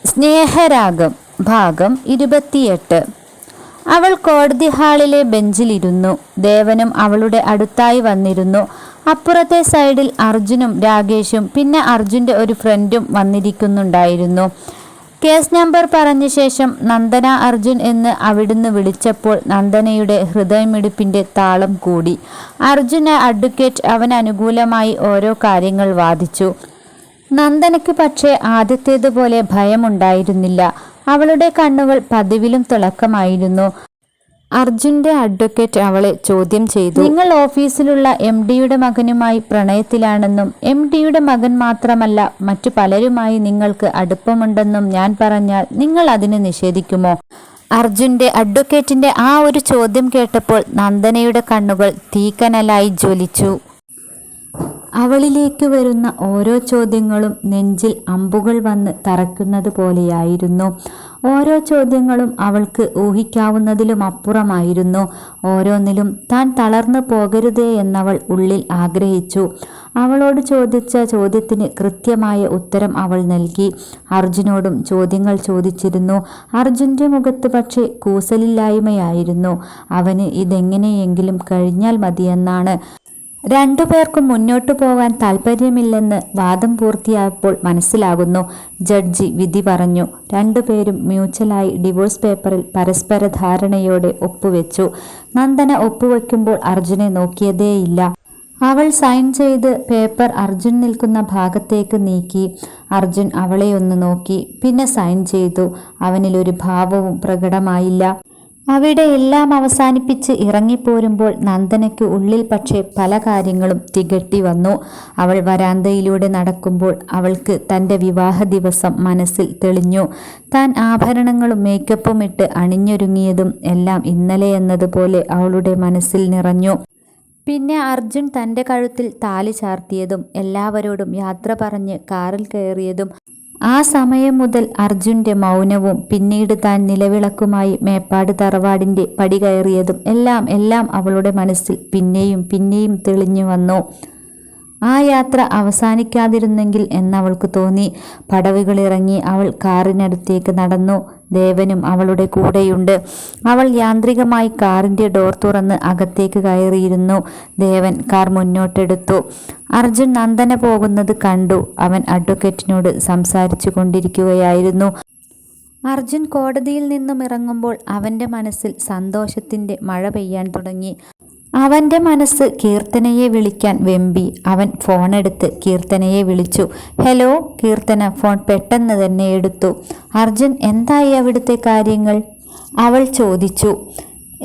സ്നേഹരാഗം ഭാഗം 28. അവൾ കോടതി ഹാളിലെ ബെഞ്ചിലിരുന്നു. ദേവനും അവളുടെ അടുത്തായി വന്നിരുന്നു. അപ്പുറത്തെ സൈഡിൽ അർജുനും രാകേഷും പിന്നെ അർജുൻ്റെ ഒരു ഫ്രണ്ടും വന്നിരിക്കുന്നുണ്ടായിരുന്നു. കേസ് നമ്പർ പറഞ്ഞ ശേഷം നന്ദന അർജുൻ എന്ന് അവിടുന്ന് വിളിച്ചപ്പോൾ നന്ദനയുടെ ഹൃദയമിടിപ്പിൻ്റെ താളം കൂടി. അർജുന അഡ്വക്കേറ്റ് അവനനുകൂലമായി ഓരോ കാര്യങ്ങൾ വാദിച്ചു. നന്ദനയ്ക്ക് പക്ഷേ ആദ്യത്തേതുപോലെ ഭയമുണ്ടായിരുന്നില്ല. അവളുടെ കണ്ണുകൾ പതിവിലും തിളക്കമായിരുന്നു. അർജുൻ്റെ അഡ്വക്കേറ്റ് അവളെ ചോദ്യം ചെയ്തു. നിങ്ങൾ ഓഫീസിലുള്ള MDയുടെ മകനുമായി പ്രണയത്തിലാണെന്നും MDയുടെ മകൻ മാത്രമല്ല മറ്റു പലരുമായി നിങ്ങൾക്ക് അടുപ്പമുണ്ടെന്നും ഞാൻ പറഞ്ഞാൽ നിങ്ങൾ അതിന് നിഷേധിക്കുമോ? അർജുൻ്റെ അഡ്വക്കേറ്റിൻ്റെ ആ ഒരു ചോദ്യം കേട്ടപ്പോൾ നന്ദനയുടെ കണ്ണുകൾ തീക്കനലായി ജ്വലിച്ചു. അവളിലേക്ക് വരുന്ന ഓരോ ചോദ്യങ്ങളും നെഞ്ചിൽ അമ്പുകൾ വന്ന് തറയ്ക്കുന്നത് പോലെയായിരുന്നു. ഓരോ ചോദ്യങ്ങളും അവൾക്ക് ഊഹിക്കാവുന്നതിലും അപ്പുറമായിരുന്നു. ഓരോന്നിലും താൻ തളർന്നു പോകരുതേ എന്നവൾ ഉള്ളിൽ ആഗ്രഹിച്ചു. അവളോട് ചോദിച്ച ചോദ്യത്തിന് കൃത്യമായ ഉത്തരം അവൾ നൽകി. അർജുനോടും ചോദ്യങ്ങൾ ചോദിച്ചിരുന്നു. അർജുൻ്റെ മുഖത്ത് പക്ഷേ കൂസലില്ലായ്മയായിരുന്നു. അവന് ഇതെങ്ങനെയെങ്കിലും കഴിഞ്ഞാൽ മതിയെന്നാണ്. രണ്ടുപേർക്കും മുന്നോട്ടു പോകാൻ താല്പര്യമില്ലെന്ന് വാദം പൂർത്തിയായപ്പോൾ മനസ്സിലാകുന്നു. ജഡ്ജി വിധി പറഞ്ഞു. രണ്ടുപേരും മ്യൂച്വലായി ഡിവോഴ്സ് പേപ്പറിൽ പരസ്പര ധാരണയോടെ ഒപ്പുവെച്ചു. നന്ദന ഒപ്പുവെക്കുമ്പോൾ അർജുനെ നോക്കിയതേയില്ല. അവൾ സൈൻ ചെയ്ത് പേപ്പർ അർജുൻ നിൽക്കുന്ന ഭാഗത്തേക്ക് നീക്കി. അർജുൻ അവളെ ഒന്ന് നോക്കി, പിന്നെ സൈൻ ചെയ്തു. അവനിലൊരു ഭാവവും പ്രകടമായില്ല. അവിടെ എല്ലാം അവസാനിപ്പിച്ച് ഇറങ്ങിപ്പോരുമ്പോൾ നന്ദനയ്ക്ക് ഉള്ളിൽ പക്ഷേ പല കാര്യങ്ങളും തികട്ടി വന്നു. അവൾ വരാന്തയിലൂടെ നടക്കുമ്പോൾ അവൾക്ക് തൻ്റെ വിവാഹ ദിവസം മനസ്സിൽ തെളിഞ്ഞു. താൻ ആഭരണങ്ങളും മേക്കപ്പും ഇട്ട് അണിഞ്ഞൊരുങ്ങിയതും എല്ലാം ഇന്നലെ എന്നതുപോലെ അവളുടെ മനസ്സിൽ നിറഞ്ഞു. പിന്നെ അർജുൻ തൻ്റെ കഴുത്തിൽ താലി ചാർത്തിയതും എല്ലാവരോടും യാത്ര പറഞ്ഞ് കാറിൽ കയറിയതും ആ സമയം മുതൽ അർജുൻ്റെ മൗനവും പിന്നീട് താൻ നിലവിളക്കുമായി മേപ്പാട് തറവാടിൻ്റെ പടി കയറിയതും എല്ലാം അവളുടെ മനസ്സിൽ പിന്നെയും പിന്നെയും തെളിഞ്ഞു വന്നു. ആ യാത്ര അവസാനിക്കാതിരുന്നെങ്കിൽ എന്നവൾക്ക് തോന്നി. പടവുകളിറങ്ങി അവൾ കാറിനടുത്തേക്ക് നടന്നു. ദേവനും അവളുടെ കൂടെയുണ്ട്. അവൾ യാന്ത്രികമായി കാറിൻ്റെ ഡോർ തുറന്ന് അകത്തേക്ക് കയറിയിരുന്നു. ദേവൻ കാർ മുന്നോട്ടെടുത്തു. അർജുൻ നന്ദന പോകുന്നത് കണ്ടു. അവൻ അഡ്വക്കേറ്റിനോട് സംസാരിച്ചു കൊണ്ടിരിക്കുകയായിരുന്നു. അർജുൻ കോടതിയിൽ നിന്നും ഇറങ്ങുമ്പോൾ അവൻ്റെ മനസ്സിൽ സന്തോഷത്തിൻ്റെ മഴ പെയ്യാൻ തുടങ്ങി. അവൻ്റെ മനസ്സ് കീർത്തനയെ വിളിക്കാൻ വെമ്പി. അവൻ ഫോണെടുത്ത് കീർത്തനയെ വിളിച്ചു. ഹലോ. കീർത്തന ഫോൺ പെട്ടെന്ന് തന്നെ എടുത്തു. അർജുൻ, എന്തായി അവിടുത്തെ കാര്യങ്ങൾ? അവൾ ചോദിച്ചു.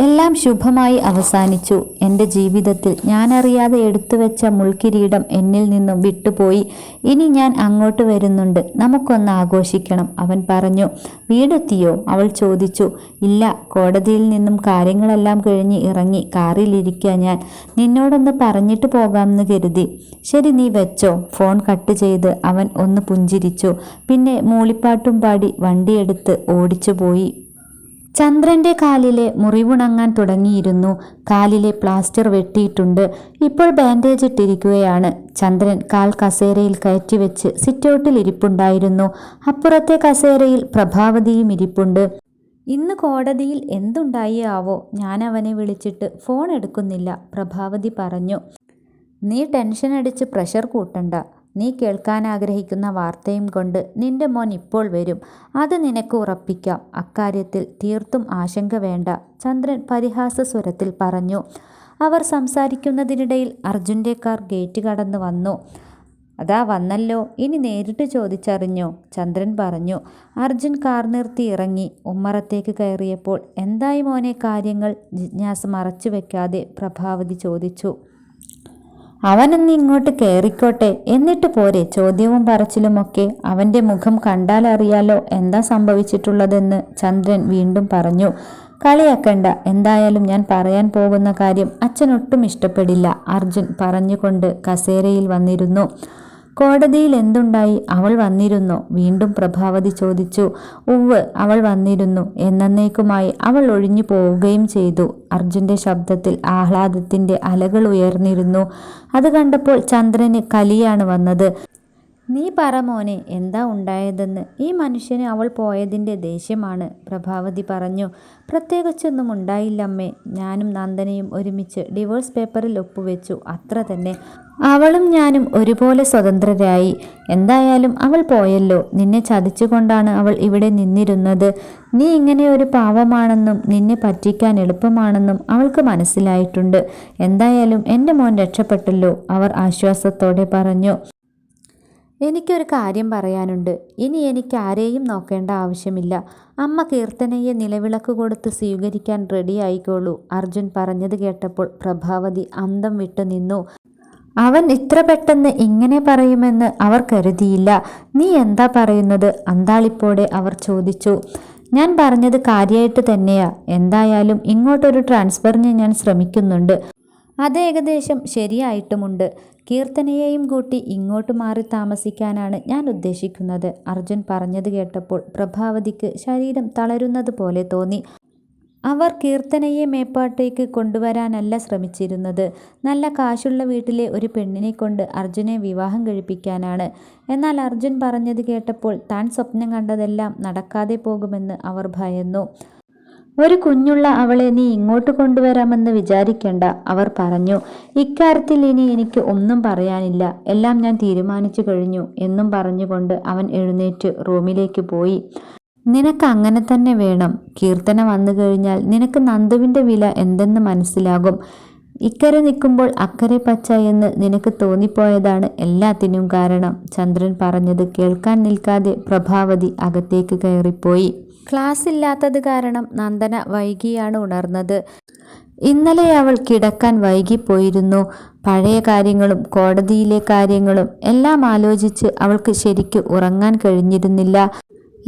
എല്ലാം ശുഭമായി അവസാനിച്ചു. എൻ്റെ ജീവിതത്തിൽ ഞാനറിയാതെ എടുത്തുവെച്ച മുൾക്കിരീടം എന്നിൽ നിന്നും വിട്ടുപോയി. ഇനി ഞാൻ അങ്ങോട്ട് വരുന്നുണ്ട്. നമുക്കൊന്ന് ആഘോഷിക്കണം, അവൻ പറഞ്ഞു. വീടെത്തിയോ? അവൾ ചോദിച്ചു. ഇല്ല, കോടതിയിൽ നിന്നും കാര്യങ്ങളെല്ലാം കഴിഞ്ഞ് ഇറങ്ങി കാറിലിരിക്കുക ഞാൻ. നിന്നോടൊന്ന് പറഞ്ഞിട്ട് പോകാമെന്ന് കരുതി. ശരി, നീ വെച്ചോ. ഫോൺ കട്ട് ചെയ്ത് അവൻ ഒന്ന് പുഞ്ചിരിച്ചു. പിന്നെ മൂളിപ്പാട്ടും പാടി വണ്ടിയെടുത്ത് ഓടിച്ചു പോയി. ചന്ദ്രൻ്റെ കാലിലെ മുറിവുണങ്ങാൻ തുടങ്ങിയിരുന്നു. കാലിലെ പ്ലാസ്റ്റർ വെട്ടിയിട്ടുണ്ട്. ഇപ്പോൾ ബാൻഡേജ് ഇട്ടിരിക്കുകയാണ്. ചന്ദ്രൻ കാൽ കസേരയിൽ കയറ്റിവെച്ച് സിറ്റൗട്ടിൽ ഇരിപ്പുണ്ടായിരുന്നു. അപ്പുറത്തെ കസേരയിൽ പ്രഭാവതിയും ഇരിപ്പുണ്ട്. ഇന്ന് കോടതിയിൽ എന്തുണ്ടായി ആവോ? ഞാൻ അവനെ വിളിച്ചിട്ട് ഫോൺ എടുക്കുന്നില്ല, പ്രഭാവതി പറഞ്ഞു. നീ ടെൻഷൻ അടിച്ച് പ്രഷർ കൂട്ടണ്ട. നീ കേൾക്കാൻ ആഗ്രഹിക്കുന്ന വാർത്തയും കൊണ്ട് നിന്റെ മോൻ ഇപ്പോൾ വരും. അത് നിനക്ക് ഉറപ്പിക്കാം. അക്കാര്യത്തിൽ തീർത്തും ആശങ്ക വേണ്ട, ചന്ദ്രൻ പരിഹാസ സ്വരത്തിൽ പറഞ്ഞു. അവർ സംസാരിക്കുന്നതിനിടയിൽ അർജുൻ്റെ കാർ ഗേറ്റ് കടന്നു വന്നു. അതാ വന്നല്ലോ, ഇനി നേരിട്ട് ചോദിച്ചറിഞ്ഞോ, ചന്ദ്രൻ പറഞ്ഞു. അർജുൻ കാർ നിർത്തി ഇറങ്ങി. ഉമ്മറത്തേക്ക് കയറിയപ്പോൾ എന്തായി മോനെ കാര്യങ്ങൾ? ജിജ്ഞാസ മറച്ചു വെക്കാതെ പ്രഭാവതി ചോദിച്ചു. അവനൊന്ന് ഇങ്ങോട്ട് കയറിക്കോട്ടെ, എന്നിട്ട് പോരെ ചോദ്യവും പറച്ചിലുമൊക്കെ. അവൻ്റെ മുഖം കണ്ടാലറിയാലോ എന്താ സംഭവിച്ചിട്ടുള്ളതെന്ന്, ചന്ദ്രൻ വീണ്ടും പറഞ്ഞു. കളിയാക്കണ്ട. എന്തായാലും ഞാൻ പറയാൻ പോകുന്ന കാര്യം അച്ഛനൊട്ടും ഇഷ്ടപ്പെടില്ല, അർജുൻ പറഞ്ഞുകൊണ്ട് കസേരയിൽ വന്നിരുന്നു. കോടതിയിൽ എന്തുണ്ടായി? അവൾ വന്നിരുന്നോ? വീണ്ടും പ്രഭാവതി ചോദിച്ചു. ഉവ്വ്, അവൾ വന്നിരുന്നു. എന്നേക്കുമായി അവൾ ഒഴിഞ്ഞു പോവുകയും ചെയ്തു. അർജുൻ്റെ ശബ്ദത്തിൽ ആഹ്ലാദത്തിൻ്റെ അലകൾ ഉയർന്നിരുന്നു. അത് കണ്ടപ്പോൾ ചന്ദ്രന് കലിയാണ് വന്നത്. നീ പറ മോനെ, എന്താ ഉണ്ടായതെന്ന്. ഈ മനുഷ്യന് അവൾ പോയതിൻ്റെ ദേഷ്യമാണ്, പ്രഭാവതി പറഞ്ഞു. പ്രത്യേകിച്ചൊന്നും ഉണ്ടായില്ലമ്മേ. ഞാനും നന്ദനയും ഒരുമിച്ച് ഡിവോഴ്സ് പേപ്പറിൽ ഒപ്പുവെച്ചു, അത്ര തന്നെ. അവളും ഞാനും ഒരുപോലെ സ്വതന്ത്രരായി. എന്തായാലും അവൾ പോയല്ലോ. നിന്നെ ചതിച്ചുകൊണ്ടാണ് അവൾ ഇവിടെ നിന്നിരുന്നത്. നീ ഇങ്ങനെ ഒരു പാവമാണെന്നും നിന്നെ പറ്റിക്കാൻ എളുപ്പമാണെന്നും അവൾക്ക് മനസ്സിലായിട്ടുണ്ട്. എന്തായാലും എൻ്റെ മോൻ രക്ഷപ്പെട്ടല്ലോ, അവർ ആശ്വാസത്തോടെ പറഞ്ഞു. എനിക്കൊരു കാര്യം പറയാനുണ്ട്. ഇനി എനിക്ക് ആരെയും നോക്കേണ്ട ആവശ്യമില്ല. അമ്മ കീർത്തനയെ നിലവിളക്ക് കൊടുത്ത് സ്വീകരിക്കാൻ റെഡി ആയിക്കോളൂ, അർജുൻ പറഞ്ഞത് കേട്ടപ്പോൾ പ്രഭാവതി അന്തം വിട്ടു നിന്നു. അവൻ ഇത്ര പെട്ടെന്ന് ഇങ്ങനെ പറയുമെന്ന് അവർ കരുതിയില്ല. നീ എന്താ പറയുന്നത്? അന്താളിപ്പോടെ അവർ ചോദിച്ചു. ഞാൻ പറഞ്ഞത് കാര്യമായിട്ട് തന്നെയാ. എന്തായാലും ഇങ്ങോട്ടൊരു ട്രാൻസ്ഫറിന് ഞാൻ ശ്രമിക്കുന്നുണ്ട്. അത് ഏകദേശം ശരിയായിട്ടുമുണ്ട്. കീർത്തനയെയും കൂട്ടി ഇങ്ങോട്ട് മാറി താമസിക്കാനാണ് ഞാൻ ഉദ്ദേശിക്കുന്നത്, അർജുൻ പറഞ്ഞത് കേട്ടപ്പോൾ പ്രഭാവതിക്ക് ശരീരം തളരുന്നത് പോലെ തോന്നി. അവർ കീർത്തനയെ മേപ്പാട്ടേക്ക് കൊണ്ടുവരാനല്ല ശ്രമിച്ചിരുന്നത്. നല്ല കാശുള്ള വീട്ടിലെ ഒരു പെണ്ണിനെ കൊണ്ട് അർജുനെ വിവാഹം കഴിപ്പിക്കാനാണ്. എന്നാൽ അർജുൻ പറഞ്ഞത് കേട്ടപ്പോൾ താൻ സ്വപ്നം കണ്ടതെല്ലാം നടക്കാതെ പോകുമെന്ന് അവർ ഭയന്നു. ഒരു കുഞ്ഞുള്ള അവളെ നീ ഇങ്ങോട്ട് കൊണ്ടുവരാമെന്ന് വിചാരിക്കണ്ട, അവർ പറഞ്ഞു. ഇക്കാര്യത്തിൽ ഇനി എനിക്ക് ഒന്നും പറയാനില്ല. എല്ലാം ഞാൻ തീരുമാനിച്ചു കഴിഞ്ഞു എന്നും പറഞ്ഞുകൊണ്ട് അവൻ എഴുന്നേറ്റ് റൂമിലേക്ക് പോയി. നിനക്ക് അങ്ങനെ തന്നെ വേണം. കീർത്തന വന്നു കഴിഞ്ഞാൽ നിനക്ക് നന്ദുവിൻ്റെ വില എന്തെന്ന് മനസ്സിലാകും. ഇക്കരെ നിൽക്കുമ്പോൾ അക്കരെ പച്ച എന്ന് നിനക്ക് തോന്നിപ്പോയതാണ് എല്ലാത്തിനും കാരണം, ചന്ദ്രൻ പറഞ്ഞത് കേൾക്കാൻ നിൽക്കാതെ പ്രഭാവതി അകത്തേക്ക് കയറിപ്പോയി. ക്ലാസ് ഇല്ലാത്തത് കാരണം നന്ദന വൈകിയാണ് ഉണർന്നത്. ഇന്നലെ അവൾ കിടക്കാൻ വൈകിപ്പോയിരുന്നു. പഴയ കാര്യങ്ങളും കോടതിയിലെ കാര്യങ്ങളും എല്ലാം ആലോചിച്ച് അവൾക്ക് ശരിക്ക് ഉറങ്ങാൻ കഴിഞ്ഞിരുന്നില്ല.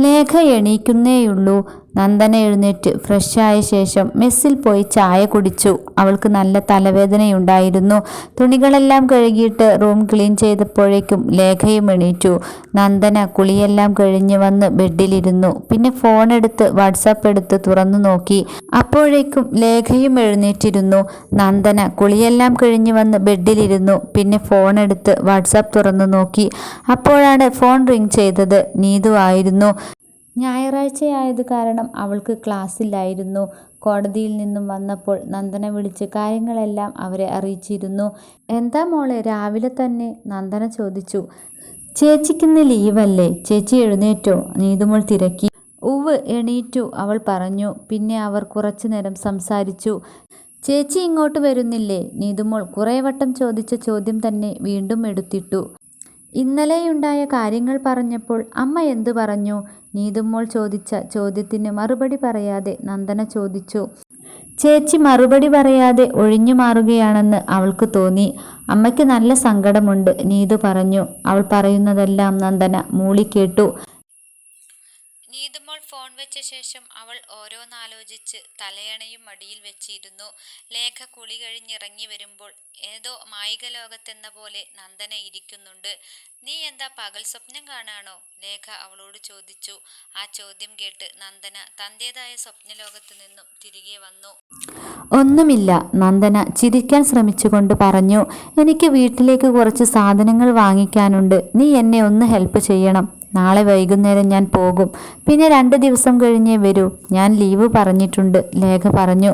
ലേഖ എണീക്കുന്നേയുള്ളൂ. നന്ദന എഴുന്നേറ്റ് ഫ്രഷായ ശേഷം മെസ്സിൽ പോയി ചായ കുടിച്ചു. അവൾക്ക് നല്ല തലവേദനയുണ്ടായിരുന്നു. തുണികളെല്ലാം കഴുകിയിട്ട് റൂം ക്ലീൻ ചെയ്തപ്പോഴേക്കും ലേഖയും എണീറ്റു. നന്ദന കുളിയെല്ലാം കഴിഞ്ഞ് വന്ന് ബെഡിലിരുന്നു. പിന്നെ ഫോൺ എടുത്ത് വാട്സാപ്പ് എടുത്ത് തുറന്നു നോക്കി. അപ്പോഴേക്കും ലേഖയും എഴുന്നേറ്റിരുന്നു. നന്ദന കുളിയെല്ലാം കഴിഞ്ഞ് വന്ന് ബെഡിലിരുന്നു. പിന്നെ ഫോൺ എടുത്ത് വാട്സാപ്പ് തുറന്നു നോക്കി. അപ്പോഴാണ് ഫോൺ റിങ് ചെയ്തത്. നീതു ആയിരുന്നു. ഞായറാഴ്ചയായത് കാരണം അവൾക്ക് ക്ലാസ്സില്ലായിരുന്നു. കോടതിയിൽ നിന്നും വന്നപ്പോൾ നന്ദന വിളിച്ച് കാര്യങ്ങളെല്ലാം അവരെ അറിയിച്ചിരുന്നു. എന്താ മോളെ രാവിലെ തന്നെ, നന്ദന ചോദിച്ചു. ചേച്ചിക്കിന്ന് ലീവല്ലേ? ചേച്ചി എഴുന്നേറ്റോ? നീതുമോൾ തിരക്കി. ഉവ്, എണീറ്റു, അവൾ പറഞ്ഞു. പിന്നെ അവർ കുറച്ചു നേരം സംസാരിച്ചു. ചേച്ചി ഇങ്ങോട്ട് വരുന്നില്ലേ? നീതുമോൾ കുറേ വട്ടം ചോദിച്ച ചോദ്യം തന്നെ വീണ്ടും എടുത്തിട്ടു. ഇന്നലെയുണ്ടായ കാര്യങ്ങൾ പറഞ്ഞപ്പോൾ അമ്മ എന്തു പറഞ്ഞു? നീതുമോൾ ചോദിച്ച ചോദ്യത്തിന് മറുപടി പറയാതെ നന്ദന ചോദിച്ചു. ചേച്ചി മറുപടി പറയാതെ ഒഴിഞ്ഞു മാറുകയാണെന്ന് അവൾക്ക് തോന്നി. അമ്മയ്ക്ക് നല്ല സങ്കടമുണ്ട്, നീതു പറഞ്ഞു. അവൾ പറയുന്നതെല്ലാം നന്ദന മൂളിക്കേട്ടു. നീതുമോൾ ഫോൺ വെച്ച ശേഷം അവൾ ഓരോന്നാലോചിച്ച് തലയണയും മടിയിൽ വെച്ചിരുന്നു. ലേഖ കുളി കഴിഞ്ഞിറങ്ങി വരുമ്പോൾ ഏതോ മായിക ലോകത്തെന്ന പോലെ നന്ദന ഇരിക്കുന്നുണ്ട്. നീ എന്താ പകൽ സ്വപ്നം കാണാണോ? ലേഖ അവളോട് ചോദിച്ചു. ആ ചോദ്യം കേട്ട് നന്ദന തന്റേതായ സ്വപ്നലോകത്തു നിന്നും തിരികെ വന്നു. ഒന്നുമില്ല, നന്ദന ചിരിക്കാൻ ശ്രമിച്ചുകൊണ്ട് പറഞ്ഞു. എനിക്ക് വീട്ടിലേക്ക് കുറച്ച് സാധനങ്ങൾ വാങ്ങിക്കാനുണ്ട്. നീ എന്നെ ഒന്ന് ഹെൽപ്പ് ചെയ്യണം. നാളെ വൈകുന്നേരം ഞാൻ പോകും. പിന്നെ 2 ദിവസം കഴിഞ്ഞേ വരൂ. ഞാൻ ലീവ് പറഞ്ഞിട്ടുണ്ട്, ലേഖ പറഞ്ഞു.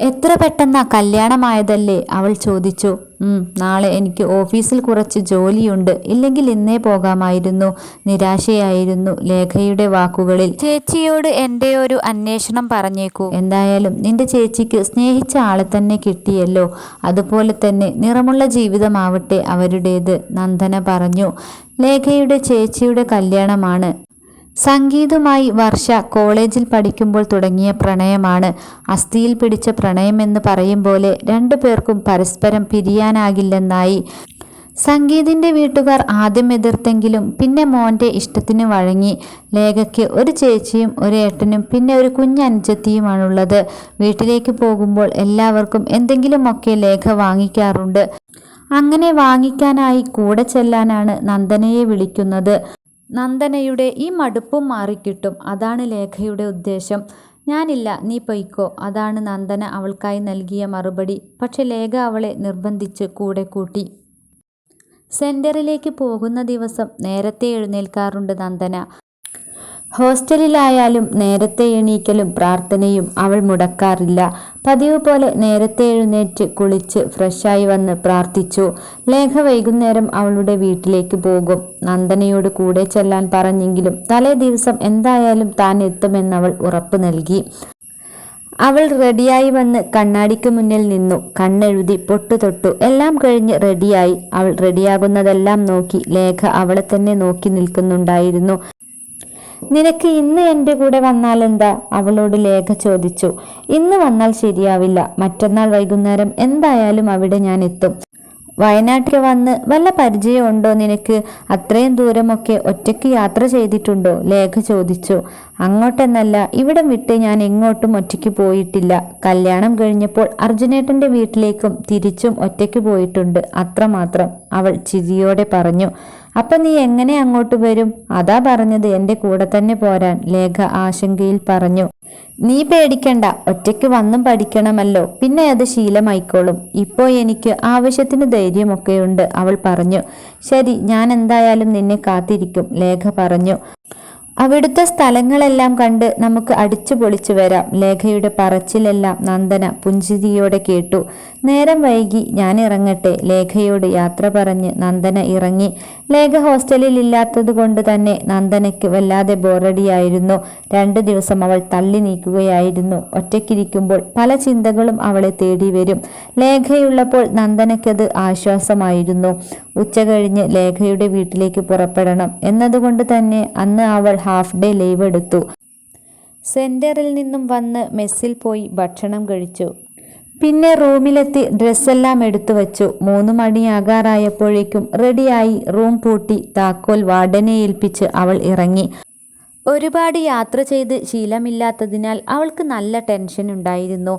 എത്ര പെട്ടെന്നാ കല്യാണമായതല്ലേ? അവൾ ചോദിച്ചു. നാളെ എനിക്ക് ഓഫീസിൽ കുറച്ച് ജോലിയുണ്ട്. ഇല്ലെങ്കിൽ ഇന്നേ പോകാമായിരുന്നു. നിരാശയായിരുന്നു ലേഖയുടെ വാക്കുകളിൽ. ചേച്ചിയോട് എൻ്റെ ഒരു അന്വേഷണം പറഞ്ഞേക്കൂ. എന്തായാലും നിന്റെ ചേച്ചിക്ക് സ്നേഹിച്ച ആളെ തന്നെ കിട്ടിയല്ലോ. അതുപോലെ തന്നെ നിറമുള്ള ജീവിതമാവട്ടെ അവരുടേത്, നന്ദന പറഞ്ഞു. ലേഖയുടെ ചേച്ചിയുടെ കല്യാണമാണ്. സംഗീതുമായി വർഷ കോളേജിൽ പഠിക്കുമ്പോൾ തുടങ്ങിയ പ്രണയമാണ്. അസ്ഥിയിൽ പിടിച്ച പ്രണയമെന്ന് പറയും പോലെ 2 പേർക്കും പരസ്പരം പിരിയാനാകില്ലെന്നായി. സംഗീതിൻ്റെ വീട്ടുകാർ ആദ്യം എതിർത്തെങ്കിലും പിന്നെ മോൻ്റെ ഇഷ്ടത്തിന് വഴങ്ങി. ലേഖയ്ക്ക് ഒരു ചേച്ചിയും ഒരു ഏട്ടനും പിന്നെ ഒരു കുഞ്ഞനുജത്തിയുമാണുള്ളത്. വീട്ടിലേക്ക് പോകുമ്പോൾ എല്ലാവർക്കും എന്തെങ്കിലുമൊക്കെ ലേഖ വാങ്ങിക്കാറുണ്ട്. അങ്ങനെ വാങ്ങിക്കാനായി കൂടെ ചെല്ലാനാണ് നന്ദനയെ വിളിക്കുന്നത്. നന്ദനയുടെ ഈ മടുപ്പും മാറിക്കിട്ടും, അതാണ് ലേഖയുടെ ഉദ്ദേശം. ഞാനില്ല, നീ പൊയ്ക്കോ, അതാണ് നന്ദന അവൾക്കായി നൽകിയ മറുപടി. പക്ഷെ ലേഖ അവളെ നിർബന്ധിച്ച് കൂടെ കൂട്ടി. സെന്ററിലേക്ക് പോകുന്ന ദിവസം നേരത്തെ എഴുന്നേൽക്കാറുണ്ട് നന്ദന. ഹോസ്റ്റലിലായാലും നേരത്തെ എണീക്കലും പ്രാർത്ഥനയും അവൾ മുടക്കാറില്ല. പതിവ് പോലെ നേരത്തെ എഴുന്നേറ്റ് കുളിച്ച് ഫ്രഷായി വന്ന് പ്രാർത്ഥിച്ചു. ലേഖ വൈകുന്നേരം അവളുടെ വീട്ടിലേക്ക് പോകും. നന്ദനയോട് കൂടെ ചെല്ലാൻ പറഞ്ഞെങ്കിലും തലേ ദിവസം എന്തായാലും താൻ എത്തുമെന്നവൾ ഉറപ്പ് നൽകി. അവൾ റെഡിയായി വന്ന് കണ്ണാടിക്ക് മുന്നിൽ നിന്നു. കണ്ണെഴുതി പൊട്ടു തൊട്ടു. എല്ലാം കഴിഞ്ഞ് റെഡിയായി. അവൾ റെഡിയാകുന്നതെല്ലാം നോക്കി ലേഖ അവളെ തന്നെ നോക്കി നിൽക്കുന്നുണ്ടായിരുന്നു. നിനക്ക് ഇന്ന് എൻ്റെ കൂടെ വന്നാലെന്താ? അവളോട് ലേഖ ചോദിച്ചു. ഇന്ന് വന്നാൽ ശരിയാവില്ല. മറ്റന്നാൾ വൈകുന്നേരം എന്തായാലും അവിടെ ഞാൻ എത്തും. വയനാട്ടിൽ വന്ന് വല്ല പരിചയമുണ്ടോ നിനക്ക്? അത്രയും ദൂരമൊക്കെ ഒറ്റയ്ക്ക് യാത്ര ചെയ്തിട്ടുണ്ടോ? ലേഖ ചോദിച്ചു. അങ്ങോട്ടെന്നല്ല, ഇവിടം വിട്ട് ഞാൻ എങ്ങോട്ടും ഒറ്റയ്ക്ക് പോയിട്ടില്ല. കല്യാണം കഴിഞ്ഞപ്പോൾ അർജുനേട്ടൻ്റെ വീട്ടിലേക്കും തിരിച്ചും ഒറ്റയ്ക്ക് പോയിട്ടുണ്ട്, അത്രമാത്രം, അവൾ ചിരിയോടെ പറഞ്ഞു. അപ്പം നീ എങ്ങനെ അങ്ങോട്ട് വരും? അതാ പറഞ്ഞത് എൻ്റെ കൂടെ തന്നെ പോരാൻ, ലേഖ ആശങ്കയിൽ പറഞ്ഞു. നീ പേടിക്കണ്ട, ഒറ്റയ്ക്ക് വന്നും പഠിക്കണമല്ലോ, പിന്നെ അത് ശീലമായിക്കോളും. ഇപ്പോൾ എനിക്ക് ആവശ്യത്തിന് ധൈര്യമൊക്കെയുണ്ട്, അവൾ പറഞ്ഞു. ശരി, ഞാൻ എന്തായാലും നിന്നെ കാത്തിരിക്കും, ലേഖ പറഞ്ഞു. അവിടുത്തെ സ്ഥലങ്ങളെല്ലാം കണ്ട് നമുക്ക് അടിച്ചു പൊളിച്ചു വരാം. ലേഖയുടെ പറച്ചിലെല്ലാം നന്ദന പുഞ്ചിരിയോടെ കേട്ടു. നേരം വൈകി, ഞാൻ ഇറങ്ങട്ടെ, ലേഖയോട് യാത്ര പറഞ്ഞ് നന്ദന ഇറങ്ങി. ലേഖ ഹോസ്റ്റലിൽ ഇല്ലാത്തത് കൊണ്ട് തന്നെ നന്ദനയ്ക്ക് വല്ലാതെ ബോറടിയായിരുന്നു. 2 ദിവസം അവൾ തള്ളി നീക്കുകയായിരുന്നു. ഒറ്റയ്ക്കിരിക്കുമ്പോൾ പല ചിന്തകളും അവളെ തേടി വരും. ലേഖയുള്ളപ്പോൾ നന്ദനയ്ക്കത് ആശ്വാസമായിരുന്നു. ഉച്ച കഴിഞ്ഞ് ലേഖയുടെ വീട്ടിലേക്ക് പുറപ്പെടണം എന്നതുകൊണ്ട് തന്നെ അന്ന് അവൾ ഹാഫ് ഡേ ലീവ് എടുത്തു. സെന്ററിൽ നിന്നും വന്ന് മെസ്സിൽ പോയി ഭക്ഷണം കഴിച്ചു. പിന്നെ റൂമിലെത്തി ഡ്രസ്സെല്ലാം എടുത്തു വച്ചു. 3 മണിയാകാറായപ്പോഴേക്കും റെഡിയായി റൂം പൂട്ടി താക്കോൽ വാർഡനെ ഏൽപ്പിച്ച് അവൾ ഇറങ്ങി. ഒരുപാട് യാത്ര ചെയ്ത് ശീലമില്ലാത്തതിനാൽ അവൾക്ക് നല്ല ടെൻഷൻ ഉണ്ടായിരുന്നു.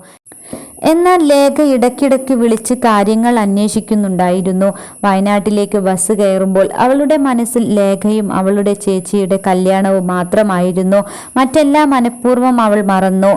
എന്നാൽ ലേഖ ഇടയ്ക്കിടയ്ക്ക് വിളിച്ച് കാര്യങ്ങൾ അന്വേഷിക്കുന്നുണ്ടായിരുന്നു. വയനാട്ടിലേക്ക് ബസ് കയറുമ്പോൾ അവളുടെ മനസ്സിൽ ലേഖയും അവളുടെ ചേച്ചിയുടെ കല്യാണവും മാത്രമായിരുന്നു. മറ്റെല്ലാം മനഃപൂർവ്വം അവൾ മറന്നു.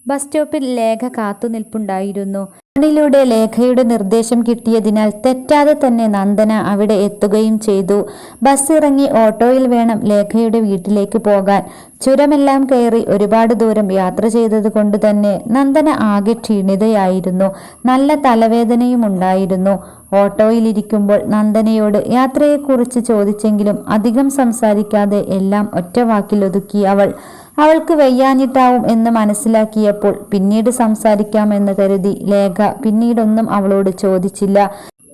ബസ് സ്റ്റോപ്പിൽ ലേഖ കാത്തുനിൽപ്പുണ്ടായിരുന്നു. ഫോണിലൂടെ ലേഖയുടെ നിർദ്ദേശം കിട്ടിയതിനാൽ തെറ്റാതെ തന്നെ നന്ദന അവിടെ എത്തുകയും ചെയ്തു. ബസ് ഇറങ്ങി ഓട്ടോയിൽ വേണം ലേഖയുടെ വീട്ടിലേക്ക് പോകാൻ. ചുരമെല്ലാം കയറി ഒരുപാട് ദൂരം യാത്ര ചെയ്തത് കൊണ്ട് തന്നെ നന്ദന ആകെ ക്ഷീണിതയായിരുന്നു. നല്ല തലവേദനയും ഉണ്ടായിരുന്നു. ഓട്ടോയിലിരിക്കുമ്പോൾ നന്ദനയോട് യാത്രയെക്കുറിച്ച് ചോദിച്ചെങ്കിലും അധികം സംസാരിക്കാതെ എല്ലാം ഒറ്റ വാക്കിലൊതുക്കി അവൾ. അവൾക്ക് വയ്യാഞ്ഞിട്ടാവും എന്ന് മനസ്സിലാക്കിയപ്പോൾ പിന്നീട് സംസാരിക്കാമെന്ന് കരുതി ലേഖ പിന്നീടൊന്നും അവളോട് ചോദിച്ചില്ല.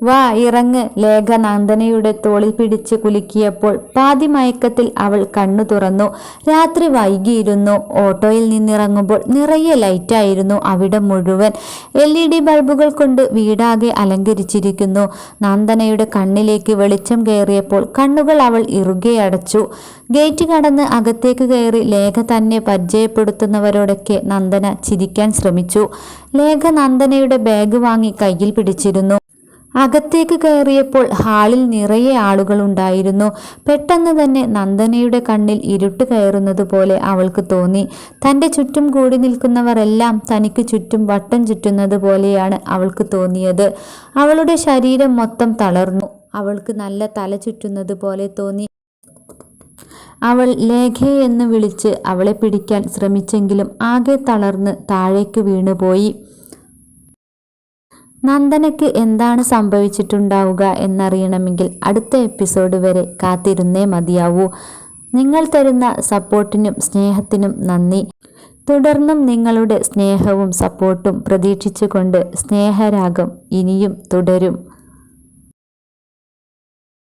വാ ഇറങ്ങ്, ലേഖ നന്ദനയുടെ തോളിൽ പിടിച്ച് കുലുക്കിയപ്പോൾ പാതി മയക്കത്തിൽ അവൾ കണ്ണു തുറന്നു. രാത്രി വൈകിയിരുന്നു. ഓട്ടോയിൽ നിന്നിറങ്ങുമ്പോൾ നിറയെ ലൈറ്റായിരുന്നു അവിടെ മുഴുവൻ. LED ബൾബുകൾ കൊണ്ട് വീടാകെ അലങ്കരിച്ചിരിക്കുന്നു. നന്ദനയുടെ കണ്ണിലേക്ക് വെളിച്ചം കയറിയപ്പോൾ കണ്ണുകൾ അവൾ ഇറുകെ അടച്ചു. ഗേറ്റ് കടന്ന് അകത്തേക്ക് കയറി ലേഖ തന്നെ പരിചയപ്പെടുത്തുന്നവരോടൊക്കെ നന്ദന ചിരിക്കാൻ ശ്രമിച്ചു. ലേഖ നന്ദനയുടെ ബാഗ് വാങ്ങി കയ്യിൽ പിടിച്ചിരുന്നു. അകത്തേക്ക് കയറിയപ്പോൾ ഹാളിൽ നിറയെ ആളുകളുണ്ടായിരുന്നു. പെട്ടെന്ന് തന്നെ നന്ദനയുടെ കണ്ണിൽ ഇരുട്ട് കയറുന്നത് പോലെ അവൾക്ക് തോന്നി. തൻ്റെ ചുറ്റും കൂടി നിൽക്കുന്നവരെല്ലാം തനിക്ക് ചുറ്റും വട്ടം ചുറ്റുന്നത് പോലെയാണ് അവൾക്ക് തോന്നിയത്. അവളുടെ ശരീരം മൊത്തം തളർന്നു. അവൾക്ക് നല്ല തല ചുറ്റുന്നത് പോലെ തോന്നി. അവൾ ലേഖയെന്ന് വിളിച്ച് അവളെ പിടിക്കാൻ ശ്രമിച്ചെങ്കിലും ആകെ തളർന്ന് താഴേക്ക് വീണുപോയി. നന്ദനയ്ക്ക് എന്താണ് സംഭവിച്ചിട്ടുണ്ടാവുക എന്നറിയണമെങ്കിൽ അടുത്ത എപ്പിസോഡ് വരെ കാത്തിരുന്നേ മതിയാവൂ. നിങ്ങൾ തരുന്ന സപ്പോർട്ടിനും സ്നേഹത്തിനും നന്ദി. തുടർന്നും നിങ്ങളുടെ സ്നേഹവും സപ്പോർട്ടും പ്രതീക്ഷിച്ചുകൊണ്ട് സ്നേഹരാഗം ഇനിയും തുടരും.